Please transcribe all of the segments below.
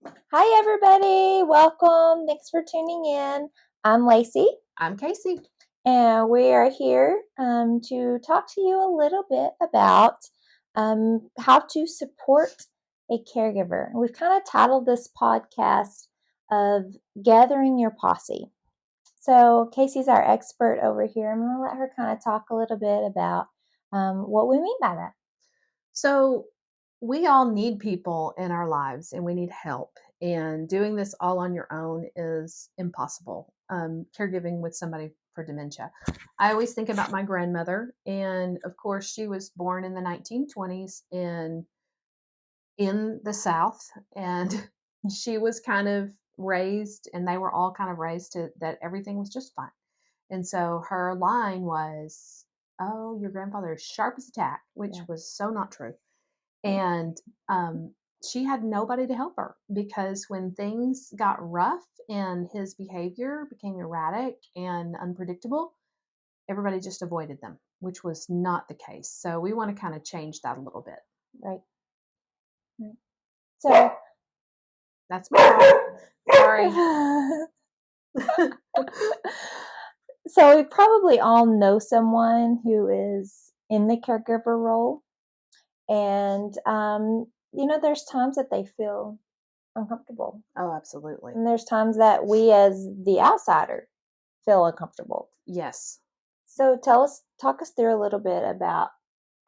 Hi, everybody. Welcome. Thanks for tuning in. I'm Lacey, I'm Casey. and we are here to talk to you a little bit about how to support a caregiver. We've kind of titled this podcast of Gathering Your Posse. So, Casey's our expert over here. I'm going to let her kind of talk a little bit about what we mean by that. So, we all need people in our lives and we need help. And doing this all on your own is impossible. Caregiving with somebody for dementia. I always think about my grandmother. And of course, she was born in the 1920s in the South. And she was kind of raised, and they were all kind of raised to that everything was just fine. And so her line was, "Oh, your grandfather is sharp as a tack," which Yeah. was so not true. And she had nobody to help her because when things got rough and his behavior became erratic and unpredictable, everybody just avoided them, which was not the case. So we want to kind of change that a little bit. Right. Right. So, That's my dog. Sorry. So we probably all know someone who is in the caregiver role, and there's times that they feel uncomfortable, Oh, absolutely. and there's times that we, as the outsider, feel uncomfortable. Yes. So talk us through a little bit about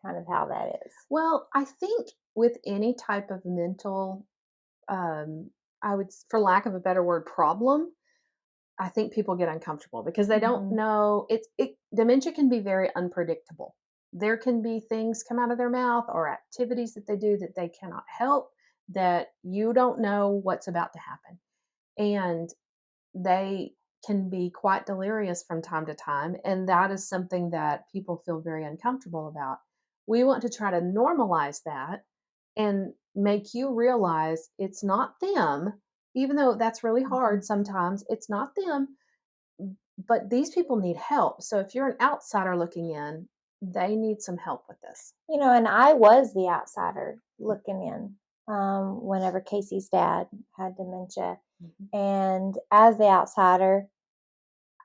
kind of how that is. Well, I think with any type of mental, um, for lack of a better word, problem, I think people get uncomfortable because they don't Mm-hmm. know dementia can be very unpredictable. There can be things come out of their mouth or activities that they do that they cannot help that you don't know what's about to happen. And they can be quite delirious from time to time. And that is something that people feel very uncomfortable about. We want to try to normalize that and make you realize it's not them, even though that's really Mm-hmm. hard sometimes. It's not them, but these people need help. So if you're an outsider looking in, they need some help with this. And I was the outsider looking in whenever Casey's dad had dementia. Mhm. And as the outsider,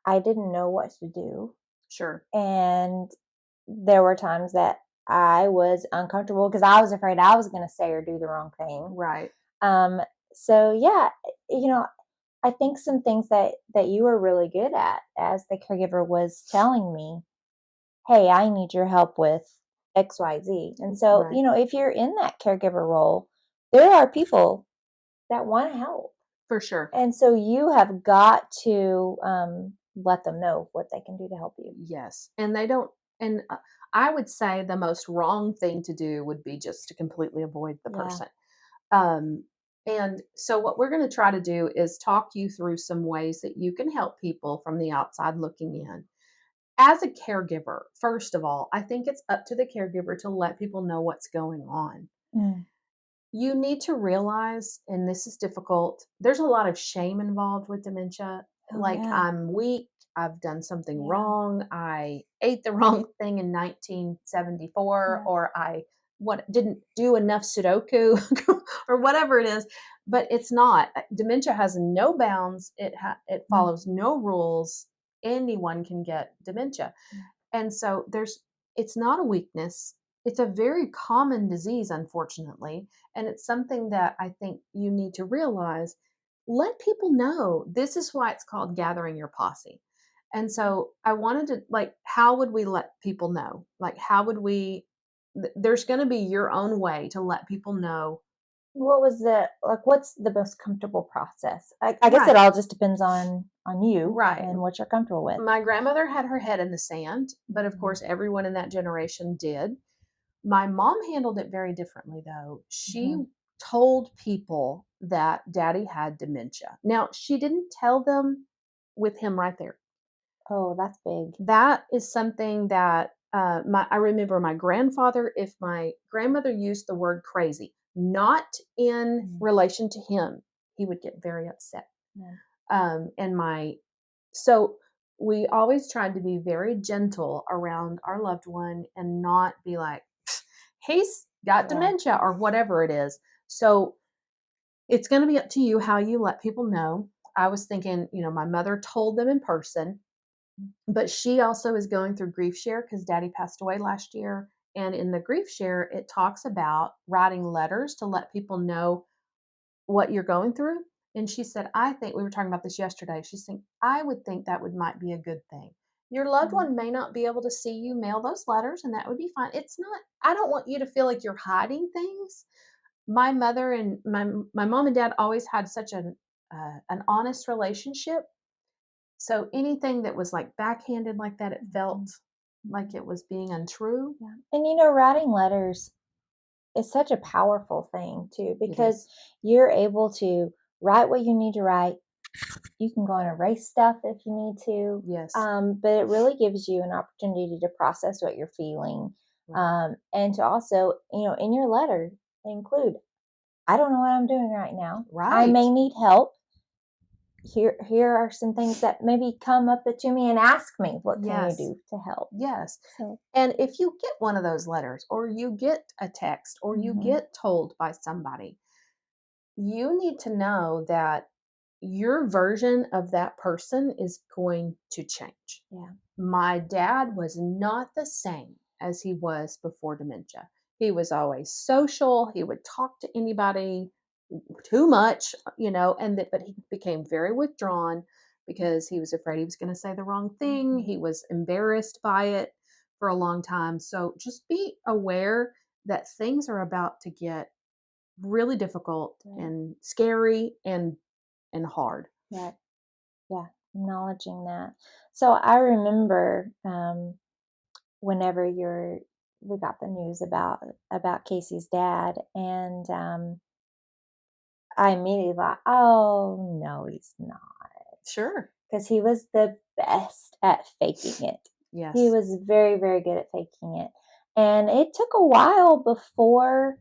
I didn't know what to do. Sure. And there were times that I was uncomfortable because I was afraid I was going to say or do the wrong thing. Right. Um, so yeah, you know, I think some things that you were really good at as the caregiver was telling me, "Hey, I need your help with XYZ." And so, Right. if you're in that caregiver role, there are people that want to help. For sure. And so you have got to let them know what they can do to help you. Yes. And they don't, and I would say the most wrong thing to do would be just to completely avoid the Yeah. person. Um, and so, what we're going to try to do is talk you through some ways that you can help people from the outside looking in. As a caregiver, first of all, I think it's up to the caregiver to let people know what's going on. Mm. You need to realize, and this is difficult, there's a lot of shame involved with dementia. Oh, Like, yeah. I'm weak, I've done something Yeah. wrong, I ate the wrong thing in 1974, Yeah. or I what didn't do enough Sudoku or whatever it is. But it's not. Dementia has no bounds. It Mm. follows no rules. Anyone can get dementia. Yeah. And so it's not a weakness. It's a very common disease, unfortunately. And it's something that I think you need to realize. Let people know. This is why it's called gathering your posse. And so I wanted to, like, how would we let people know? Like, how would there's going to be your own way to let people know. What's the most comfortable process? I guess it Right, all just depends on you right. and what you're comfortable with. My grandmother had her head in the sand, but of Mhm. course, everyone in that generation did. My mom handled it very differently, though. She Mhm. told people that daddy had dementia. Now, she didn't tell them with him right there. Oh, that's big. That is something that I remember my grandfather, if my grandmother used the word crazy, not in Mm. relation to him, he would get very upset. Yeah. And so we always tried to be very gentle around our loved one and not be like, he's got Yeah. dementia or whatever it is. So It's going to be up to you how you let people know. I was thinking, my mother told them in person, but she also is going through grief share because daddy passed away last year. And in the grief share, it talks about writing letters to let people know what you're going through. And she said, I think we were talking about this yesterday. She's saying, I would think that might be a good thing. Your loved one may not be able to see you mail those letters, and that would be fine. It's not, I don't want you to feel like you're hiding things. My mother and my mom and dad always had such an honest relationship. So anything that was like backhanded like that, it felt like it was being untrue. Yeah. And writing letters is such a powerful thing too, because you're able to write what you need to write. You can go and erase stuff if you need to. Yes. But it really gives you an opportunity to process what you're feeling. Right. And to also, in your letter, include, I don't know what I'm doing right now. Right. I may need help. Here are some things that maybe come up to me and ask me, what can you do to help? Yes. So, and if you get one of those letters, or you get a text, or you get told by somebody, you need to know that your version of that person is going to change. Yeah. My dad was not the same as he was before dementia. He was always social. He would talk to anybody too much, but he became very withdrawn because he was afraid he was going to say the wrong thing. He was embarrassed by it for a long time. So just be aware that things are about to get really difficult and scary and hard. Yeah. Yeah. Acknowledging that. So I remember whenever we got the news about Casey's dad, and I immediately thought, oh no, he's not, Sure. because he was the best at faking it. Yes. He was very, very good at faking it, and it took a while before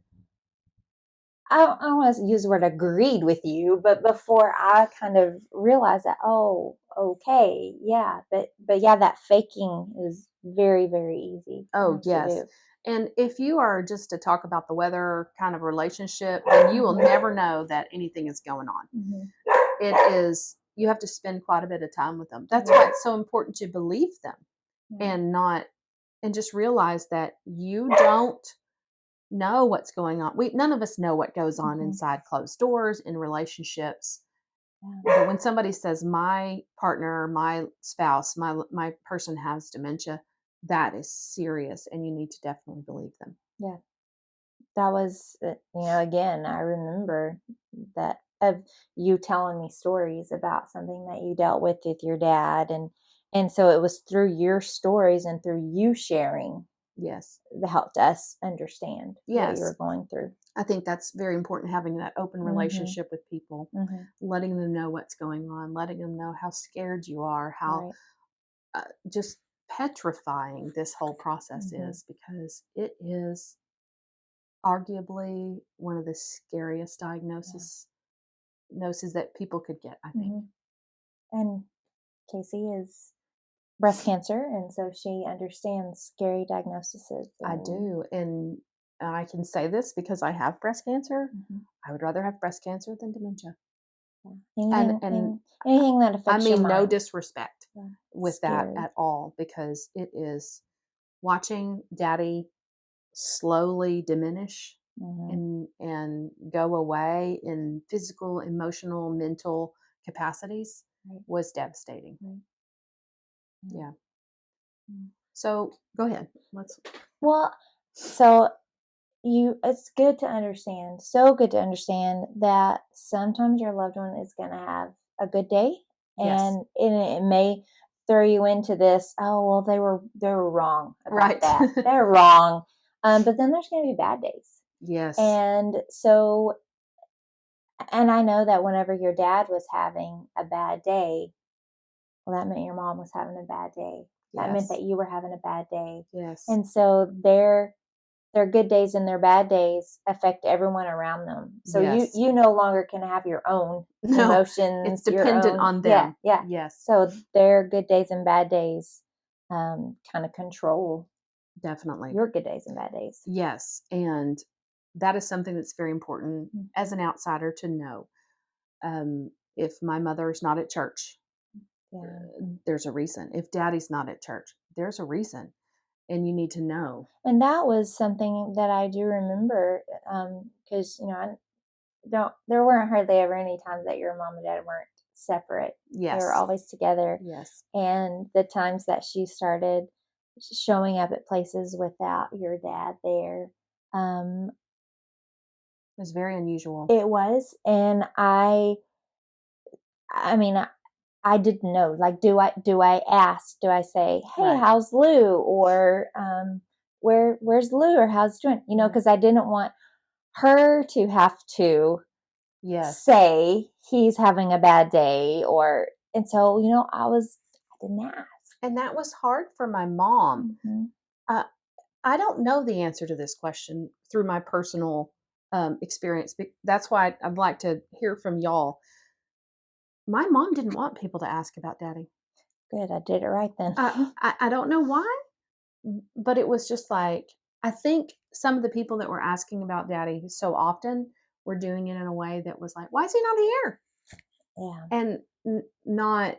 I don't want to use the word agreed with you, but before I kind of realized that, oh, okay, yeah, but yeah, that faking is very, very easy. Oh, yes. To do. And if you are just to talk about the weather kind of relationship, then you will never know that anything is going on. It is, you have to spend quite a bit of time with them. That's why it's so important to believe them and just realize that you don't know what's going on. None of us know what goes on inside closed doors in relationships. But when somebody says, my partner, my spouse, my person has dementia, that is serious, and you need to definitely believe them. Yeah. That was, again, I remember that of you telling me stories about something that you dealt with your dad, and so it was through your stories and through you sharing that helped us understand what you were going through. I think that's very important, having that open relationship with people, letting them know what's going on, letting them know how scared you are, how just petrifying this whole process is, because it is arguably one of the scariest diagnoses that people could get, I think. And Casey is breast cancer, and so she understands scary diagnoses. I do, and I can say this because I have breast cancer. I would rather have breast cancer than dementia. Anything that affects your mind. No disrespect with that at all, because it is watching daddy slowly diminish and go away in physical, emotional, mental capacities was devastating. Yeah. So go ahead. So it's good to understand, so good to understand that sometimes your loved one is going to have a good day, and it may throw you into this, oh, well, they were wrong about that. They're wrong. But then there's going to be bad days. Yes. And so, and I know that whenever your dad was having a bad day, well, that meant your mom was having a bad day. That meant that you were having a bad day. Yes. And so their good days and their bad days affect everyone around them. So you no longer can have your own emotions. It's dependent on them. Yeah. Yes. So their good days and bad days kind of control definitely your good days and bad days. Yes. And That is something that's very important Mm. as an outsider to know. If my mother's not at church, Yeah. there's a reason. If daddy's not at church, there's a reason. And you need to know. And that was something that I do remember, because I don't. There weren't hardly ever any times that your mom and dad weren't separate. They were Yes. always together. Yes. And the times that she started showing up at places without your dad there, um, It was very unusual. it was. And I mean, I didn't know. Like, do I ask? Do I say, "Hey, Right. how's Lou?" Or where's Lou? Or how's it doing? Because I didn't want her to have to Yes. say he's having a bad day, and so I didn't ask. And that was hard for my mom. Mm-hmm. Uh, I don't know the answer to this question through my personal experience. That's why I'd like to hear from y'all. My mom didn't want people to ask about daddy. Good, I did it right then. I don't know why, but it was just like, I think some of the people that were asking about daddy so often were doing it in a way that was like, why is he not here? Yeah, And not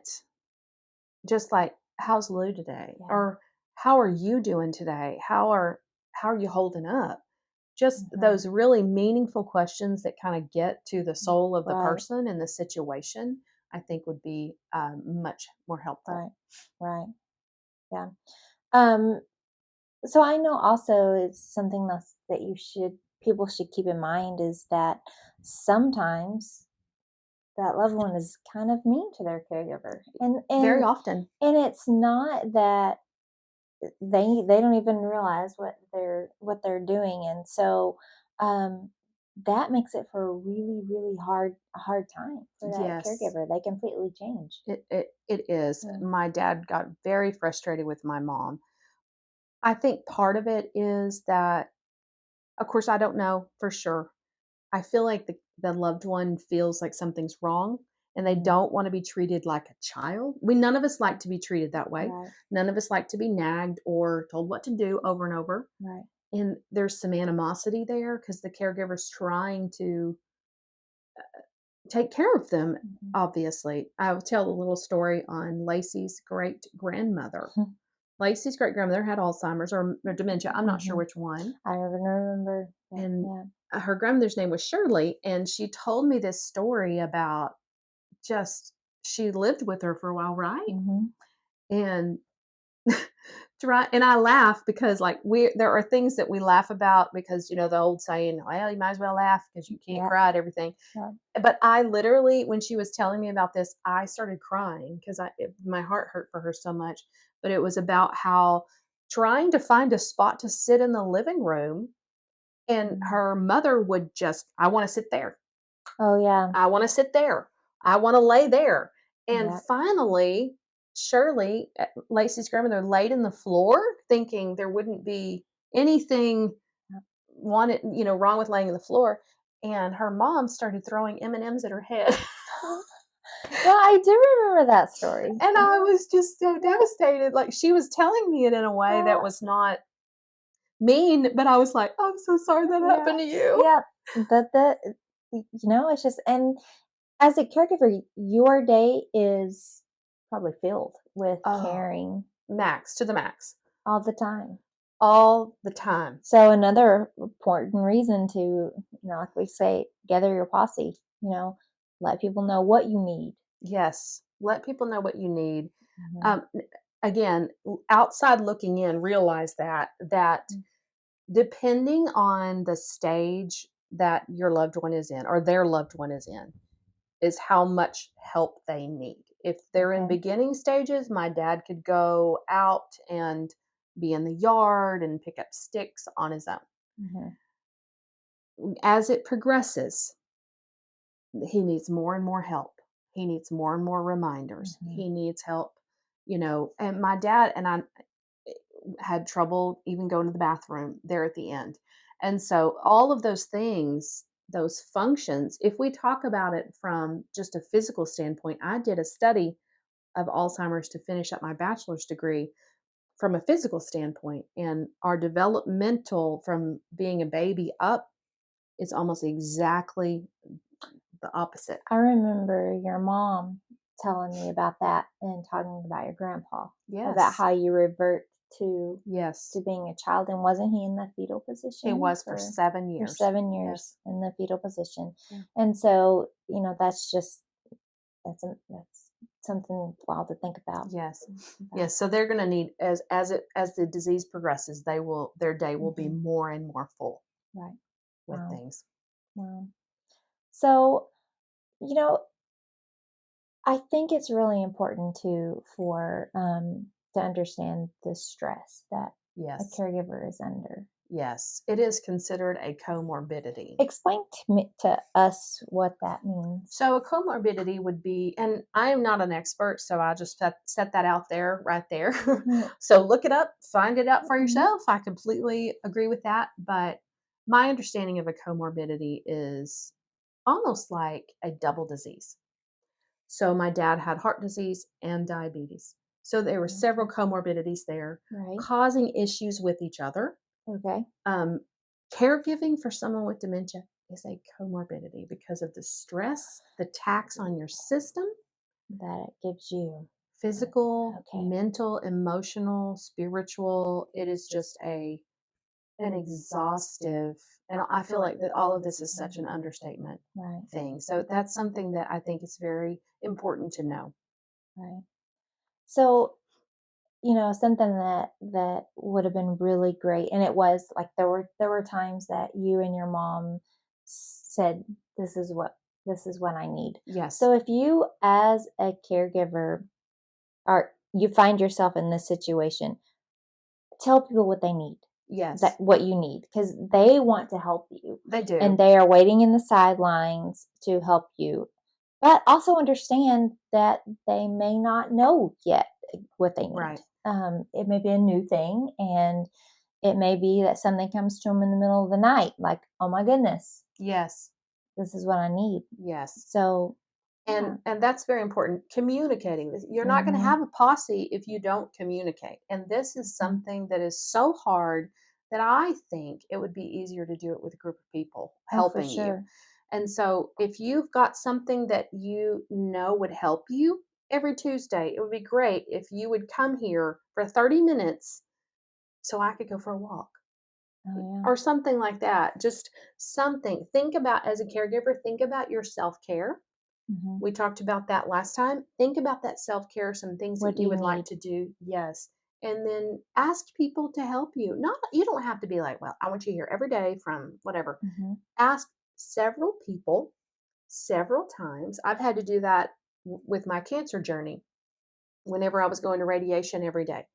just like, how's Lou today? yeah. Or how are you doing today? How are you holding up? Just Mm-hmm. those really meaningful questions that kind of get to the soul of the Right, person and the situation, I think would be much more helpful. right, right. Yeah. Um. So I know also it's something else that people should keep in mind is that sometimes that loved one is kind of mean to their caregiver, and Very and often. and it's not that they don't even realize what they're doing, and so um, that makes it for a really really hard time for that Yes, caregiver. They completely change. it is. Yeah. My dad got very frustrated with my mom. I think part of it is that, of course, I don't know for sure. I feel like the loved one feels like something's wrong and they Mhm. don't want to be treated like a child. None of us like to be treated that way. Right, None of us like to be nagged or told what to do over and over. right. And there's some animosity there because the caregiver's trying to take care of them, Mhm. obviously. I will tell a little story on Lacey's great grandmother. Lacey's great grandmother had Alzheimer's or dementia. I'm not sure Mhm. which one. I even remember that. And Yeah. her grandmother's name was Shirley. And she told me this story about just, she lived with her for a while, right? Hmm. And try, and I laugh because like there are things that we laugh about because the old saying, well, you might as well laugh because you can't Yeah. cry at everything. Yeah. But I literally, when she was telling me about this, I started crying because my heart hurt for her so much. But it was about how trying to find a spot to sit in the living room, and Mhm. her mother would just, I want to sit there. Oh yeah. I want to sit there. I want to lay there. And Yeah. finally, Shirley, Lacey's grandmother, laid in the floor, thinking there wouldn't be anything wrong with laying in the floor. And her mom started throwing M&Ms at her head. Yeah, I do remember that story. And I was just so devastated. Like, she was telling me it in a way that Yeah. was not mean, but I was like, I'm so sorry that Yeah. happened to you. Yeah. It's just, and as a caregiver, your day is probably filled with Oh, caring max to the max. all the time. All the time. So another important reason to, like we say, gather your posse, let people know what you need. Yes. Let people know what you need. Mhm. Um, Again, outside looking in, realize that depending on the stage that your loved one is in or their loved one is in, is how much help they need. If they're in Okay. beginning stages, my dad could go out and be in the yard and pick up sticks on his own. Mhm. As it progresses, he needs more and more help. He needs more and more reminders. Mhm. He needs help, and my dad and I had trouble even going to the bathroom there at the end. And so all of those things, those functions, if we talk about it from just a physical standpoint, I did a study of Alzheimer's to finish up my bachelor's degree from a physical standpoint, and our developmental from being a baby up it's almost exactly the opposite. I remember your mom telling me about that and talking about your grandpa, about Yes. how you revert to Yes. being a child. And wasn't he in the fetal position? He was for 7 for years. 7 years Yes. in the fetal position. Yeah. And so, that's something wild to think about. Yes. Yes. So they're going to need, as the disease progresses, their day will be more and more full. Right. With Wow. things. Wow. So, I think it's really important to understand the stress that a Yes. caregiver is under. Yes. It is considered a comorbidity. Explain to us what that means. So a comorbidity would be, and I am not an expert, so I'll just set that out there right there. So look it up, find it out for yourself. I completely agree with that. But my understanding of a comorbidity is almost like a double disease. So my dad had heart disease and diabetes. So there were several comorbidities there, causing issues with each other. Okay. Caregiving for someone with dementia is a comorbidity because of the stress, the tax on your system that it gives you. Physical, mental, emotional, spiritual. It is just an exhaustive, and I feel like that all of this is such an understatement thing. So that's something that I think is very important to know. Right. So, something that would have been really great, and it was like there were times that you and your mom said, this is what I need. Yes. So if you as a caregiver you find yourself in this situation, tell people what they need. Yes. What you need, because they want to help you. They do. And they are waiting in the sidelines to help you. But also understand that they may not know yet what they need. Right. It may be a new thing, and it may be that something comes to them in the middle of the night, like, oh my goodness. Yes. This is what I need. Yes. So, and that's very important. Communicating. You're not going to have a posse if you don't communicate. And this is something that is so hard that I think it would be easier to do it with a group of people helping you. And so if you've got something that would help you every Tuesday, it would be great if you would come here for 30 minutes so I could go for a walk. Or something like that. Just something. Think about, as a caregiver, think about your self-care. We talked about that last time. Think about that self-care, some things that you would like to do. Yes. And then ask people to help you. You don't have to be like, well, I want you here every day from whatever. Ask several people several times. I've had to do that with my cancer journey whenever I was going to radiation every day.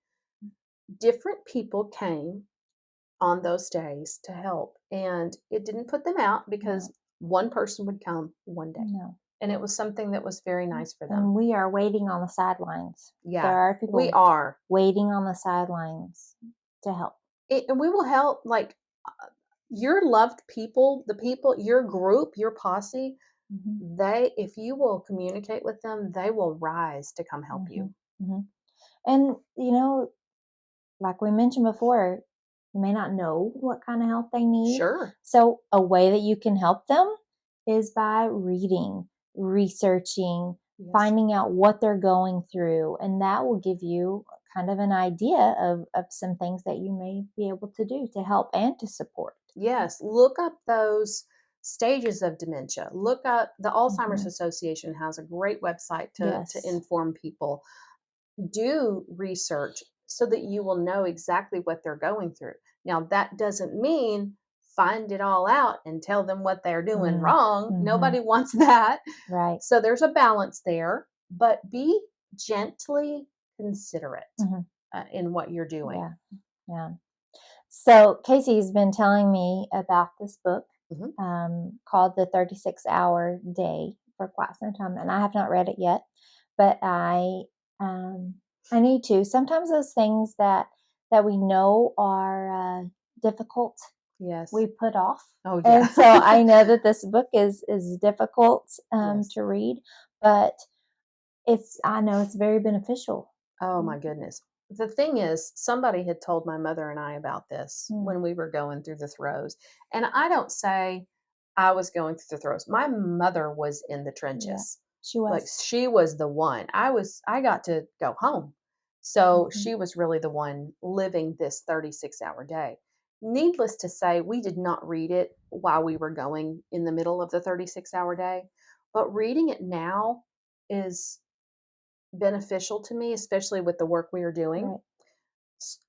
Different people came on those days to help, and it didn't put them out because one person would come one day. And it was something that was very nice for them. And we are waiting on the sidelines. Yeah, there are people we are waiting on the sidelines to help. And we will help, like your loved people, the people, your group, your posse. If you will communicate with them, they will rise to come help you. And like we mentioned before, you may not know what kind of help they need. Sure. So a way that you can help them is by reading, researching, finding out what they're going through. And that will give you kind of an idea of some things that you may be able to do to help and to support. Yes. Look up those stages of dementia. Look up the Alzheimer's Association has a great website to inform people. Do research so that you will know exactly what they're going through. Now, that doesn't mean find it all out and tell them what they're doing wrong. Nobody wants that. Right. So there's a balance there, but be gently considerate in what you're doing. Yeah. So Casey's been telling me about this book called The 36-Hour Day for quite some time, and I have not read it yet, but I need to. Sometimes those things that we know are difficult, we put off. Oh, yeah. And so I know that this book is difficult to read, but I know it's very beneficial. Oh my goodness. The thing is, somebody had told my mother and I about this when we were going through the throes. And I don't say I was going through the throes. My mother was in the Yeah, trenches. she Like was. she was the one. I got to go home. So Mhm. she was really the one living this 36-hour day. Needless to say, we did not read it while we were going in the middle of the 36-hour day, but reading it now is beneficial to me, especially with the work we are doing. Right.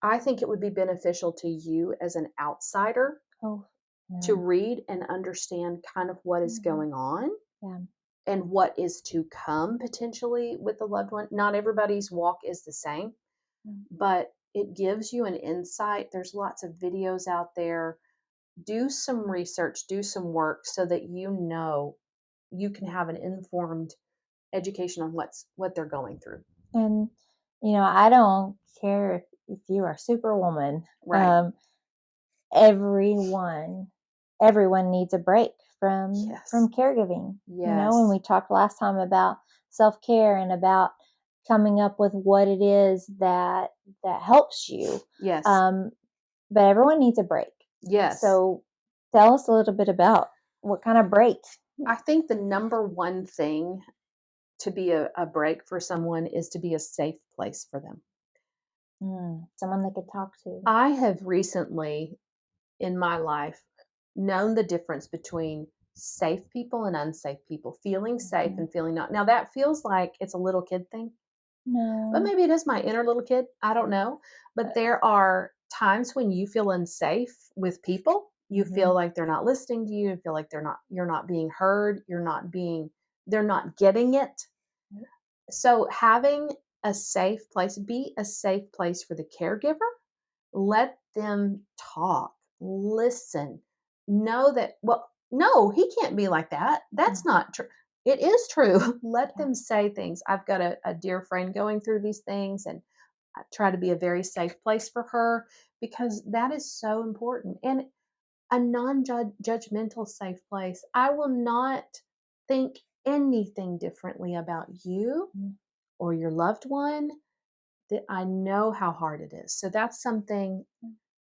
I think it would be beneficial to you as an outsider Oh, to yeah. read and understand kind of what is Mhm. going on Yeah. and what is to come potentially with the loved one. Not everybody's walk is the same, Mm. but it gives you an insight. There's lots of videos out there. Do some research, do some work so that you know you can have an informed education on what they're going through. And, I don't care if you are Superwoman. Right. Um, everyone, everyone needs a break from Yes. caregiving. And Yes. we talked last time about self care and about coming up with what it is that helps you. Yes. Um, but everyone needs a break. Yes. So tell us a little bit about what kind of break. I think the number one thing to be a break for someone is to be a safe place for them. Someone they could talk to. I have recently in my life known the difference between safe people and unsafe people, feeling safe Mhm. and feeling not. Now, that feels like it's a little kid thing, but No. maybe it is my inner little kid. I don't know. But there are times when you feel unsafe with people. You feel Mhm. like they're not listening to you, you feel like you're not being heard, they're not getting it. So having a safe place, be a safe place for the caregiver. Let them talk, listen, know that, well, no, he can't be like that. Mm, That's not true. It is true. Let yeah. them say things. I've got a dear friend going through these things, and I try to be a very safe place for her because that is so important. And a non judgmental, safe place. I will not think anything differently about you Mm. or your loved one. That I know how hard it is. So that's something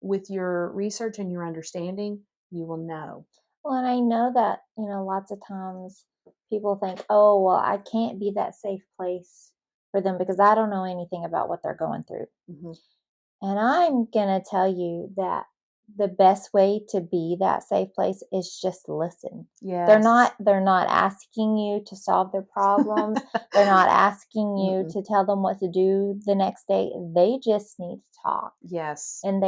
with your research and your understanding, you will know. Well, and I know that, lots of times people think, oh, well, I can't be that safe place for them because I don't know anything about what they're going through. Mhm. And I'm going to tell you that the best way to be that safe place is just listen. They're Yes. not they're not asking you to solve their problems. They're not asking you Mm-mm. to tell them what to do the next day. They just need to talk. Yes. And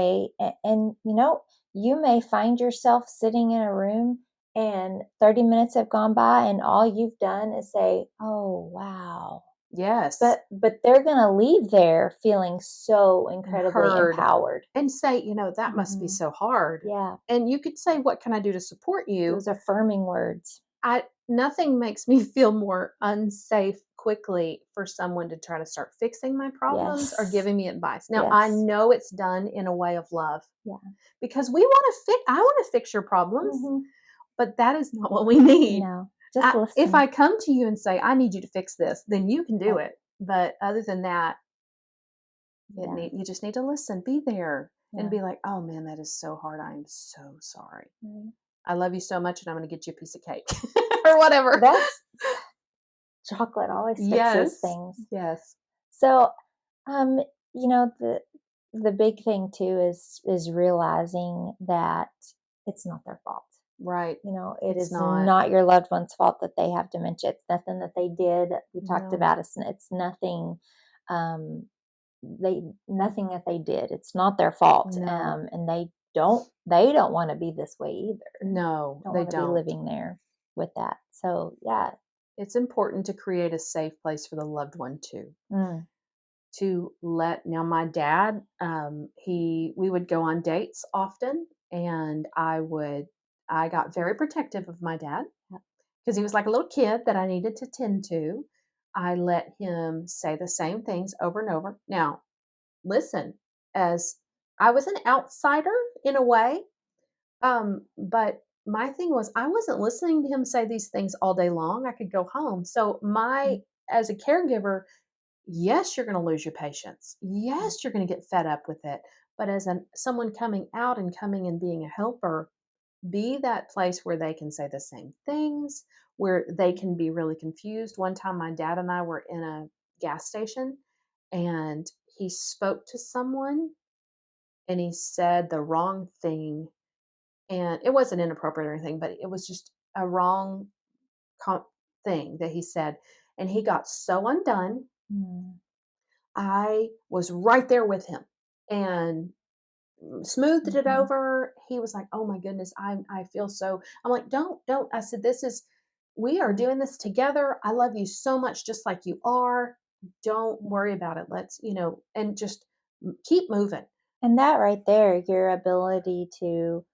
you may find yourself sitting in a room and 30 minutes have gone by and all you've done is say, "Oh, wow." Yes. But they're going to leave there feeling so And incredibly heard empowered. and say, that must be Mhm. so hard. Yeah, And you could say, what can I do to support you? those affirming words. I Nothing makes me feel more unsafe quickly for someone to try to start fixing my problems or Yes. giving me advice. Now, I Yes. know it's done in a way of love Yeah. because we want to fix I want to fix your problems. Mhm. But that is not what we need. No, just If listen. I come to you and say, "I need you to fix this," then you can do Right. it. But other than that, Yeah. you just need to listen, be there, and Yeah. be like, "Oh man, that is so hard. I am so sorry. Right. I love you so much, and I'm going to get you a piece of cake or whatever." That's chocolate always fixes Yes, things. yes, So, um, the big thing too is realizing that it's not their fault. right. It It's is not. not your loved one's fault that they have dementia. It's nothing that they did. We talked No, about it's nothing um nothing that they did. It's not their fault. no, And they don't want to be this way either. no. Don't They want to be don't. living there with that. So, yeah. It's important to create a safe place for the loved one too. Mm, To let now my dad he we would go on dates often, and I got very protective of my dad yeah, because he was like a little kid that I needed to tend to. I let him say the same things over and over. Now listen, as I was an outsider in a way, but my thing was I wasn't listening to him say these things all day long. I could go home. So my mm, as a caregiver, yes, you're going to lose your patience. mm, Yes, you're going to get fed up with it. But as someone coming out and coming and being a helper, Be that place where they can say the same things, where they can be really confused. One time, my dad and I were in a gas station, and he spoke to someone and he said the wrong thing. And it wasn't inappropriate or anything, but it was just a wrong thing that he said. And he got so undone. Mm. I was right there with him and smoothed it Mhm. over. He was like, "Oh my goodness, I feel so." I'm like, "Don't." I said, "This is we are Yeah. doing this together. I love you so much just like you are. Don't Yeah. worry about it. Let's, and just keep moving." And that right there, your ability to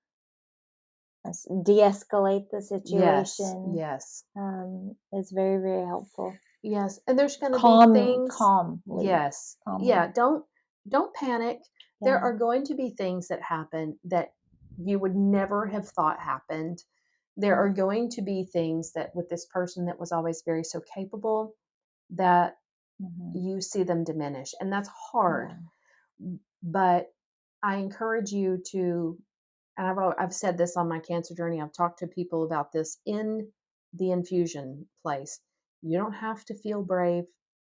de-escalate the Yes. situation, Yes. is very, very helpful. Yes, and there's going to be things. Calmly, Yes. Yeah, calmly. don't panic. There Yeah. are going to be things that happen that you would never have thought happened. There are Yeah. going to be things that with this person that was always very so capable that Mhm. you see them diminish, and that's hard. Yeah. But I encourage you to, and I've said this on my cancer journey. I've talked to people about this in the infusion place. You don't have to feel brave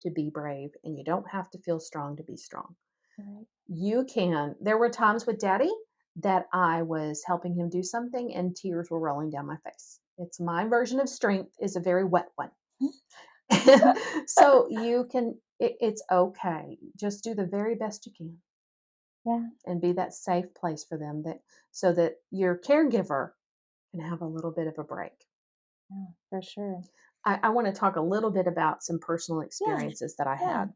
to be brave, and you don't have to feel strong to be strong. Right. You can. There were times with Daddy that I was helping him do something, and tears were rolling down my face. It's my version of strength is a very wet one. And so you can, it's okay. Just do the very best you can Yeah. and be that safe place for them that so that your caregiver can have a little bit of a break. Yeah, for sure. I want to talk a little bit about some personal Yeah. experiences that I Yeah. had.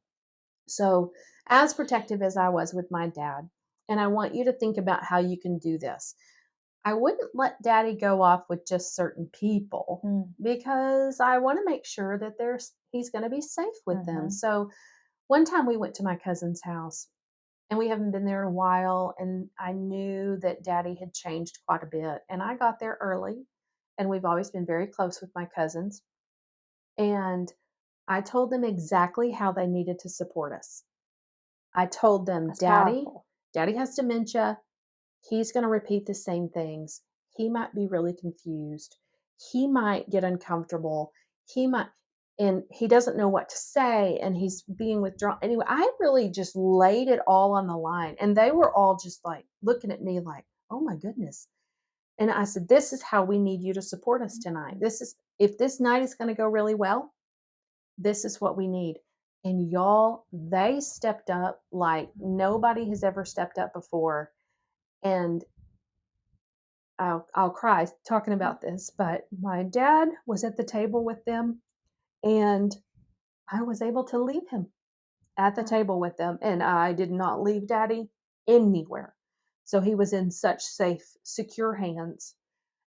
So, as protective as I was with my dad, and I want you to think about how you can do this. I wouldn't let daddy go off with just certain people Mm. because I want to make sure that he's going to be safe with them. Mhm. So, one time we went to my cousin's house and we haven't been there in a while, and I knew that daddy had changed quite a bit, and I got there early, and we've always been very close with my cousins, and I told them exactly how they needed to support us. I told them, That's powerful. Daddy has dementia. He's going to repeat the same things. He might be really confused. He might get uncomfortable. He might, and he doesn't know what to say, and he's being withdrawn. Anyway, I really just laid it all on the line. And they were all just like looking at me like, oh my goodness. And I said, this is how we need you to support us tonight. Mhm. If this night is going to go really well, this is what we need. And y'all, they stepped up like nobody has ever stepped up before. And I'll cry talking about this, but my dad was at the table with them, and I was able to leave him at the Yeah. table with them, and I did not leave Daddy anywhere. So he was in such safe, secure hands.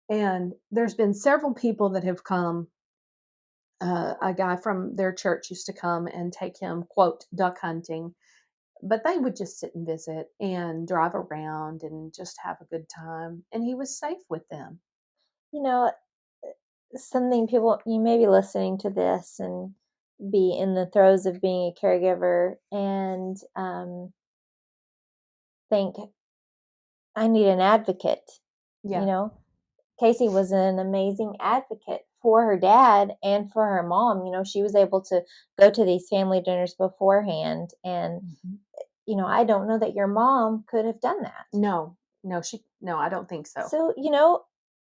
And there's been several people that have come. A guy from their church used to come and take him, quote, duck hunting, but they would just sit and visit and drive around and just have a good time. And he was safe with them. You know, something people you may be listening to this and be in the throes of being a caregiver and think I need an advocate. You Yeah. know, Casey was an amazing advocate for her dad and for her mom. She was able to go to these family dinners beforehand. And, Mhm. I don't know that your mom could have done that. No, no, I don't think so. So,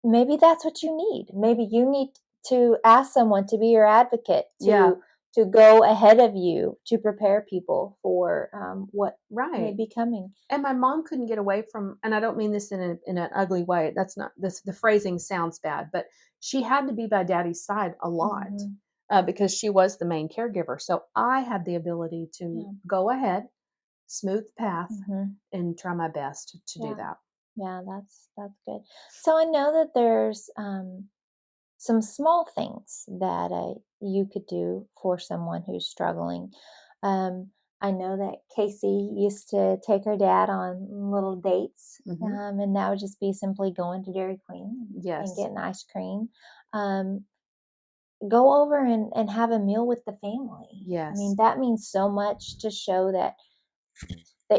maybe that's what you need. Maybe you need to ask someone to be your advocate, Yeah, to go ahead of you, to prepare people for what may right. be coming. And my mom couldn't get away from, and I don't mean this in an ugly way. That's not this. The phrasing sounds bad, but she had to be by Daddy's side a lot Hmm. because she was the main caregiver. So I had the ability to Yeah. go ahead, smooth the path, Hmm. and try my best to do Yeah. that. Yeah. That's good. So I know that there's some small things that you could do for someone who's struggling. Um, I know that Casey used to take her dad on little dates, Hmm. and that would just be simply going to Dairy Queen and Yes, getting ice cream. Um, go over and have a meal with the family. I mean, yes, that means so much to show that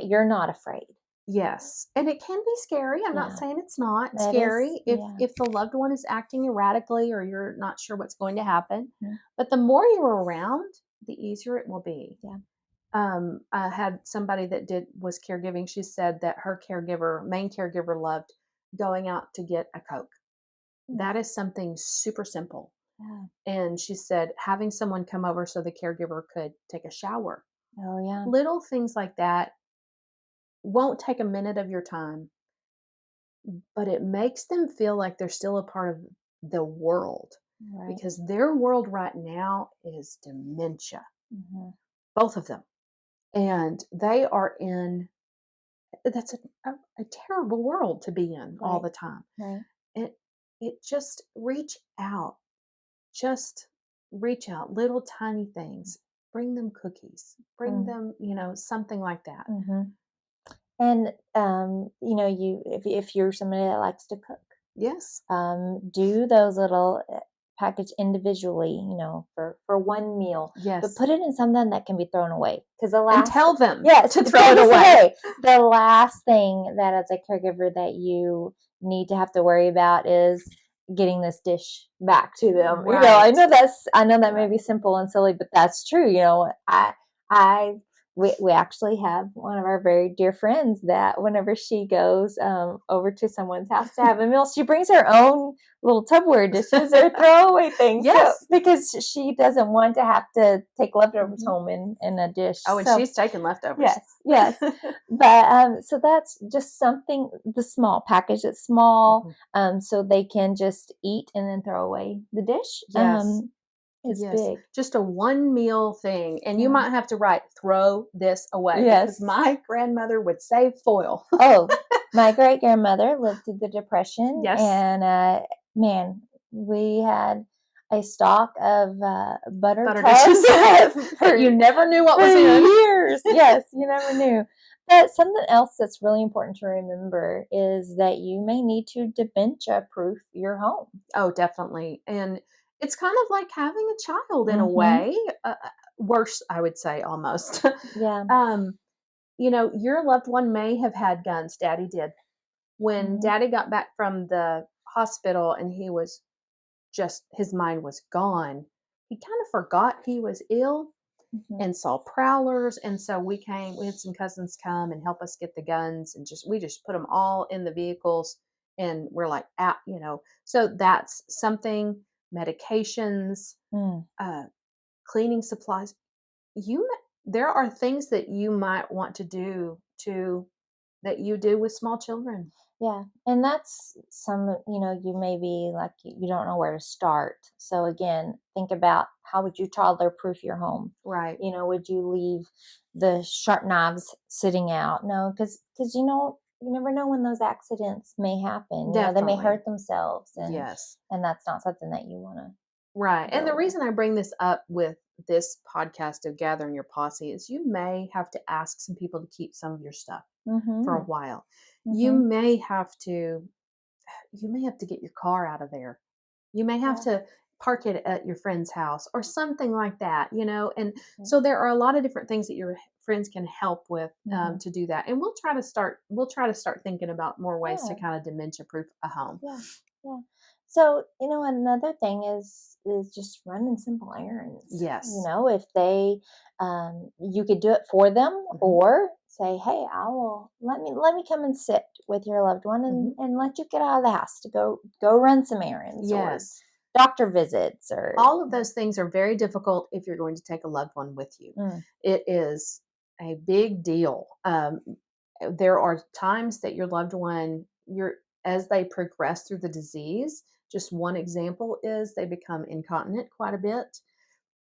you're not afraid. Yes, and it can be scary. I'm not Yeah, saying it's not that is, scary yeah. if the loved one is acting erratically or you're not sure what's going to happen. Mhm. But the more you're around, the easier it will be. Yeah. I had somebody that was caregiving. She said that her main caregiver, loved going out to get a Coke. Mm. That is something super simple. Yeah. And she said having someone come over so the caregiver could take a shower. Oh, yeah. Little things like that won't take a minute of your time, but it makes them feel like they're still a part of the world, Right. because their world right now is dementia, Mhm. both of them. And they are in that's a terrible world to be in all Right. the time. Right. It just just reach out, little tiny things. Bring them cookies, bring Mm. them, something like that. Mhm. And, if you're somebody that likes to cook, Yes, do those little package individually, for one meal, but yes. put it in something that can be thrown away. Because the And last, tell them yes, to throw throw it this away. away. The last thing that as a caregiver that you need to have to worry about is getting this dish back to them. Right. I know that may be Right. simple and silly, but that's true. I we actually have one of our very dear friends that whenever she goes over to someone's house to have a meal, she brings her own little Tupperware dishes or throwaway things. So Yes. because she doesn't want to have to take leftovers Mhm. home in a dish. Oh, and So she's taking leftovers. yes, yes. But so that's just something, the small package, it's small, Mhm. so they can just eat and then throw away the dish. Yes. Is Yes. big. Just a one meal thing. And you Yeah. might have to write, throw this away, because Yes. my grandmother would save foil. Oh, my great grandmother lived through the Depression, Yes. and man, we had a stock of butter Butter tubs dishes that for you never knew what for was in. years. Yes, you never knew. But something else that's really important to remember is that you may need to dementia proof your home. Oh, definitely. And it's kind of like having a child in a Mm-hmm. way. Worse, I would say, almost. Yeah. um, your loved one may have had guns. Daddy did. When Mm-hmm. daddy got back from the hospital and his mind was gone, he kind of forgot he was ill Mm-hmm. and saw prowlers. And so we had some cousins come and help us get the guns, and we just put them all in the vehicles, and we're like, so that's something, medications, Mm. uh, cleaning supplies. There are things that you might want to do that you do with small children. Yeah, and that's you may be like you don't know where to start. So again, think about how would you toddler proof your home? Right. Would you leave the sharp knives sitting out? No, because you never know when those accidents may happen. They may Definitely. hurt themselves, Yes. and that's not something that you want to Right. And the go with. reason I bring this up with this podcast of gathering your posse is you may have to ask some people to keep some of your stuff for a Mm-hmm. while. You Mm-hmm. may have to you may have to get your car out of there. You may have Yeah. to park it at your friend's house or something like that. And Right. so there are a lot of different things that your friends can help with, Mm-hmm. to do that. And we'll try to start thinking about more ways to Yeah. kind of dementia proof a home. Yeah, yeah. So, another thing is just running simple errands. Yes. If they you could do it for them Hmm. or say, "Hey, I will let me come and sit with your loved one Hmm. and let you get out of the house to go run some errands or Yes. doctor visits or All of those things are very difficult if you're going to take a loved one with you. Mm, It is a big deal. There are times that your loved one, as they progress through the disease. Just one example is they become incontinent quite a bit,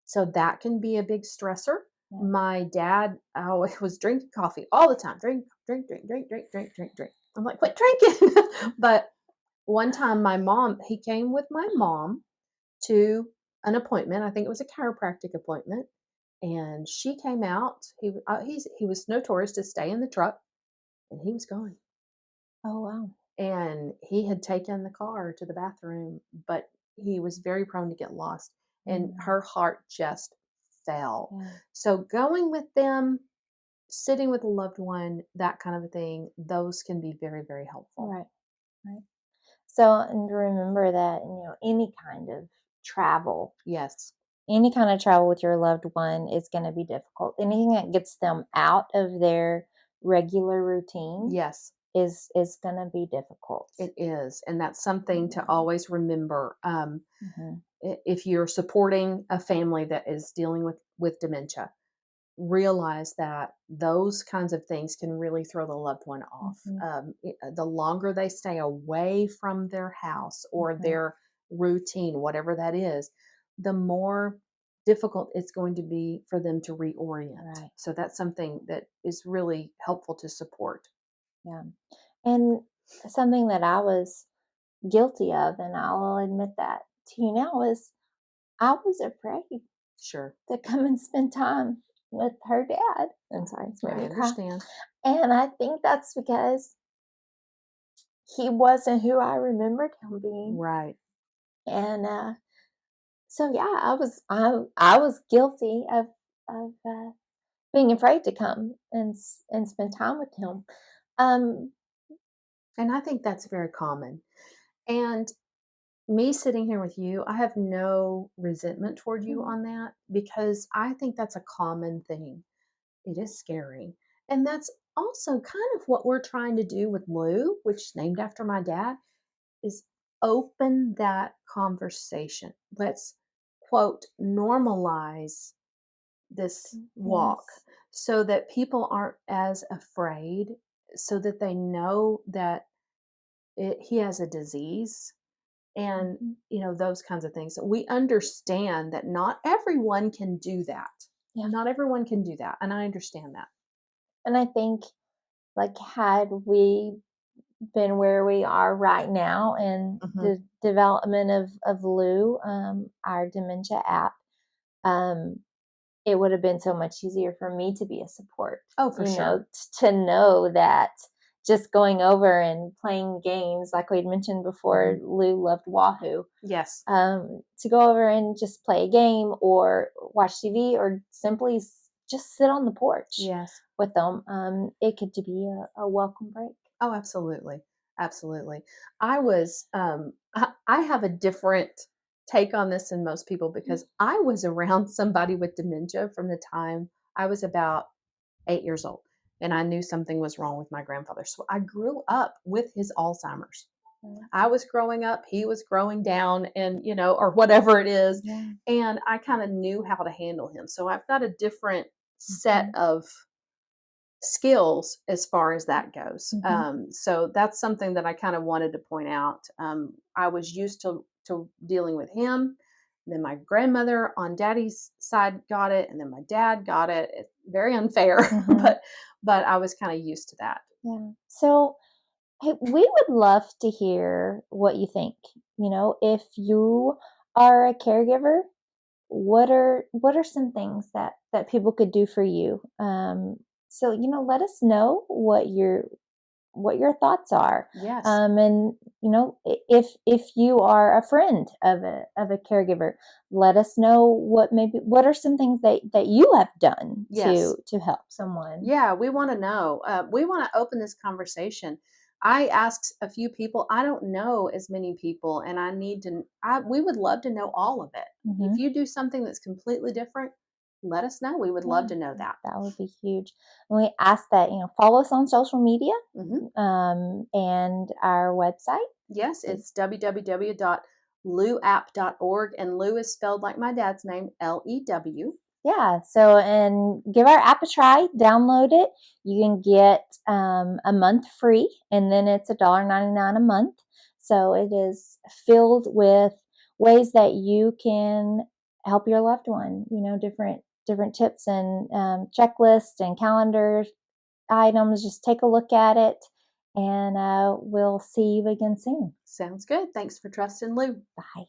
so that can be a big stressor. yeah. My dad was drinking coffee all the time. Drink, drink, drink, drink, drink, drink, drink, drink. I'm like, quit drinking. But one time, he came with my mom to an appointment. I think it was a chiropractic appointment, and she came out. He was notorious to stay in the truck, and he was gone. Oh wow. And he had taken the car to the bathroom, but he was very prone to get lost. And Mm, her heart just fell. yeah. So going with them, sitting with a loved one, that kind of a thing, those can be very, very helpful. Right. Right. So, and remember that, any kind of travel, Yes. any kind of travel with your loved one is going to be difficult. Anything that gets them out of their regular routine Yes, is going to be difficult. it is. And that's something to always remember. Mhm. If you're supporting a family that is dealing with dementia, realize that those kinds of things can really throw the loved one off. Mhm. The longer they stay away from their house or Mhm. their routine, whatever that is, the more difficult it's going to be for them to reorient. Right. So that's something that is really helpful to support. Yeah. And something that I was guilty of, and I'll admit that to you now, is I was afraid Sure. to come and spend time with her dad. I'm sorry, it's made I me cry. understand. And I think that's because he wasn't who I remembered him being. Right. And so yeah, I was guilty of being afraid to come and spend time with him. Um, And I think that's very common. And me sitting here with you, I have no resentment toward you mhm, on that because I think that's a common thing. It is scary. And that's also kind of what we're trying to do with Lou, which is named after my dad, is open that conversation. Let's quote normalize this walk yes. so that people aren't as afraid, so that they know that he has a disease and Mhm, those kinds of things. We understand that not everyone can do that. yeah. Not everyone can do that, and I understand that. And I think, like, had we been where we are right now in Hmm. the development of Lou, our dementia app, um, it would have been so much easier for me to be a support, Oh, for sure. to know that just going over and playing games, like we'd mentioned before, Hmm. Lou loved Wahoo. Yes. To go over and just play a game or watch TV or simply just sit on the porch Yes. with them, it could be a welcome break. Oh, absolutely. Absolutely. I have a different take on this than most people because I was around somebody with dementia from the time I was about 8 years old, and I knew something was wrong with my grandfather. So I grew up with his Alzheimer's. Mhm. I was growing up, he was growing down, and or whatever it is, Yeah. and I kind of knew how to handle him. So I've got a different set Mhm. of skills as far as that goes. Mhm. So that's something that I kind of wanted to point out. I was used to dealing with him. Then my grandmother on daddy's side got it, and then my dad got it. It's very unfair, Mhm. but I was kind of used to that. Yeah. So, hey, we would love to hear what you think. If you are a caregiver, what are some things that people could do for you? So let us know what your thoughts are. Yes, And if you are a friend of a caregiver, let us know what are some things that you have done yes. to help someone. Yeah, we want to know. We want to open this conversation. I asked a few people. I don't know as many people, and I need to. We would love to know all of it. If Hmm. you do something that's completely different, let us know. We would love Yeah, to know that. that would be huge. And we ask that follow us on social media, Hmm. and our website Yes, is it's www.luapp.org, and Lou is spelled like my dad's name, Lew. yeah. So, and give our app a try. Download it. You can get a month free, and then it's $1.99 a month. So it is filled with ways that you can help your loved one. Different tips and checklists and calendar items. Just take a look at it, and we'll see you again soon. Sounds good. Thanks for trusting Lou. Bye.